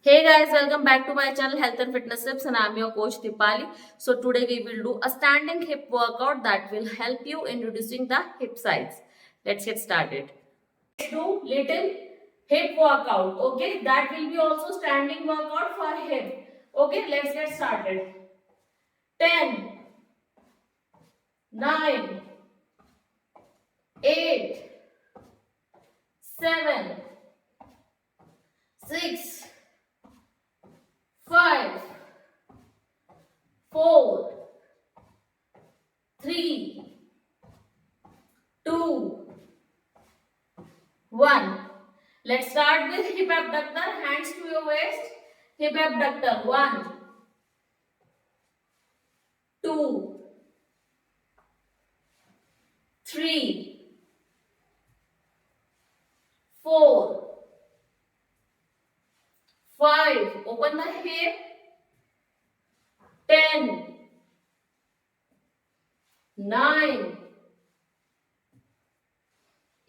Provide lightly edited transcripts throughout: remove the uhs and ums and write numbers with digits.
Hey guys, welcome back to my channel Health and Fitness Tips, and I'm your coach Dipali. So today we will do a standing hip workout that will help you in reducing the hip size. Let's get started. Let's do little hip workout. Okay, that will be also standing workout for hip. Okay, let's get started. 10, 9, 8, 7, 6, 5, 4, 3, 2, 1. Let's start with hip abductor. Hands to your waist. Hip abductor. 1, 2, 3, 4, 5. Open the hip. 10, 9,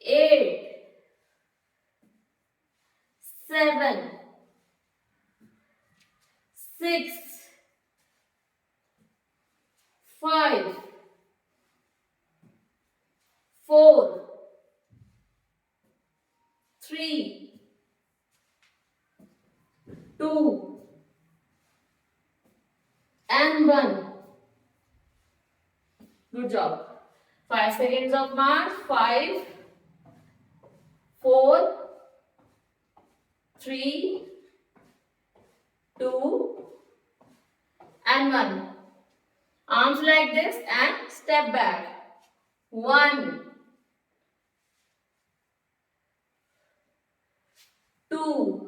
8, 7, 6, 5, 4, 3, 2, and 1. Good job. 5 seconds of march. 5, 4, 3, 2, and 1. Arms like this and step back. 1, 2,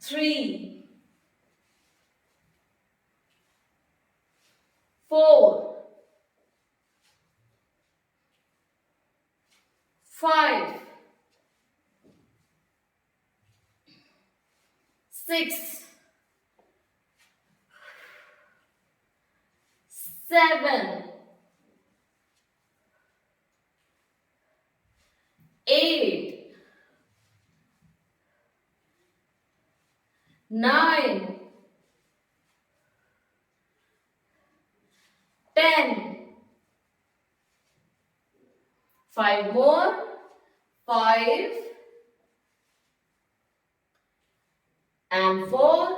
3, 4, 5, 6, 7, 8, 9, 10. 5 more. 5 and 4,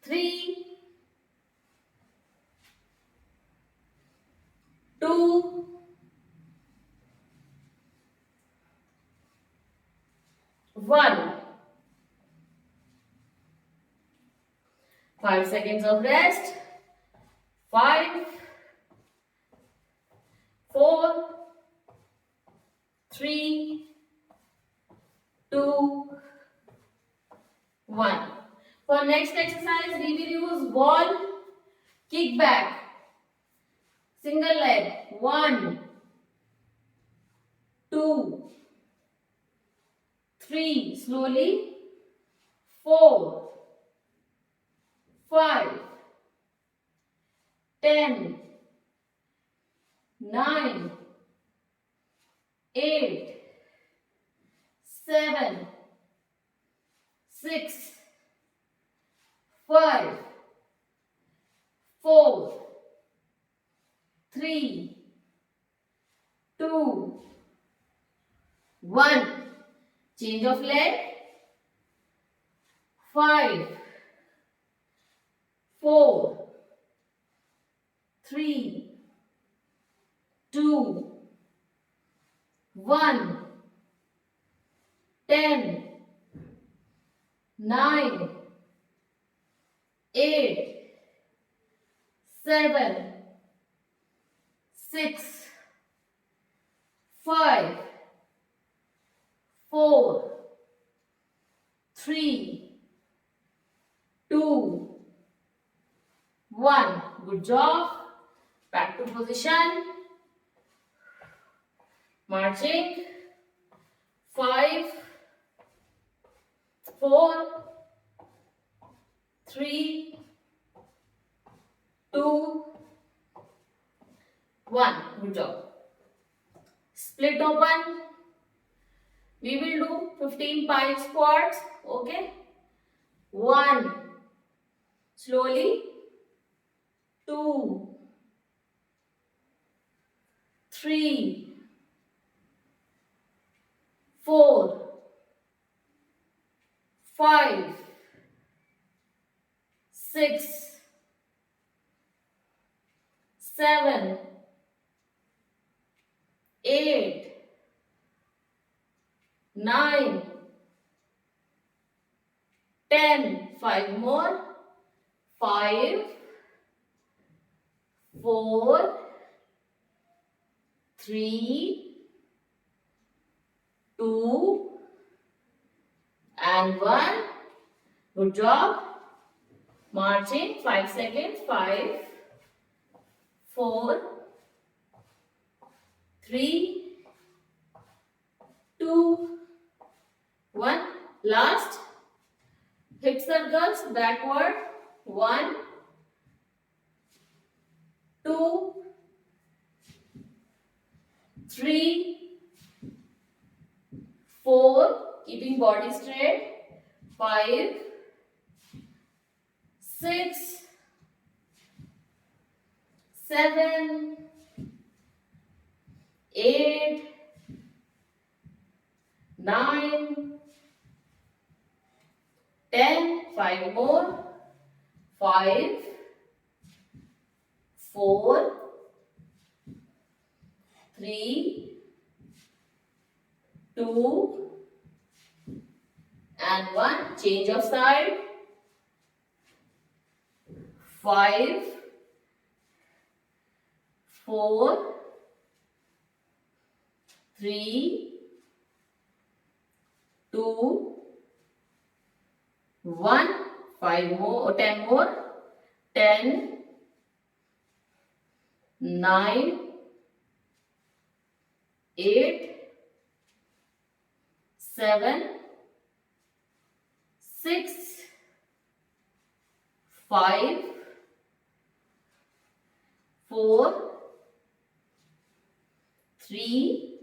3, 2, 1. 5 seconds of rest. 5, 4, 3, 2, 1. For next exercise, we will use wall kickback. Single leg. 1, 2, 3. Slowly. 4, 5, 10, 9, 8, 7, 6, 5, 4, 3, 2, 1. Change of leg. 5, 4, 3, 2, 1. 10, 9, 8, 7, 6, 5, 4, 3, 2, 1. Good job. Back to position. Marching. 5, 4, 3, 2, 1. Good job. Split open. We will do 15 pile squats. Okay. 1. Slowly. 2. 3. 4. 5. 6. 7. 8. 9. 10. 5 more. 5. 4. 3. 2. And 1. Good job. Marching. 5 seconds. 5. 4. 3. 2. 1. Last. Hip circles backward. 1. 2. 3. 4. Keeping body straight. 5. 6. 7. 8. 9. 10. 5 more. 5. 4. 3. 2. And 1. Change of side. 5. 4. 3. 2. 1. 5 more. 10 more. 10. 9. 8. 7. 6. 5. 4. 3.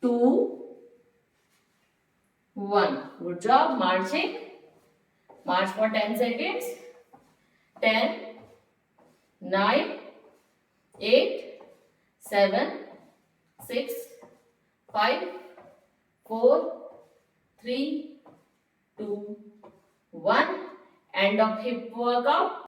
2. 1. Good job. Marching. March for 10 seconds. 10. 9. 8. 7. 6. 5. 4. 3. 2. 1. End of hip workout.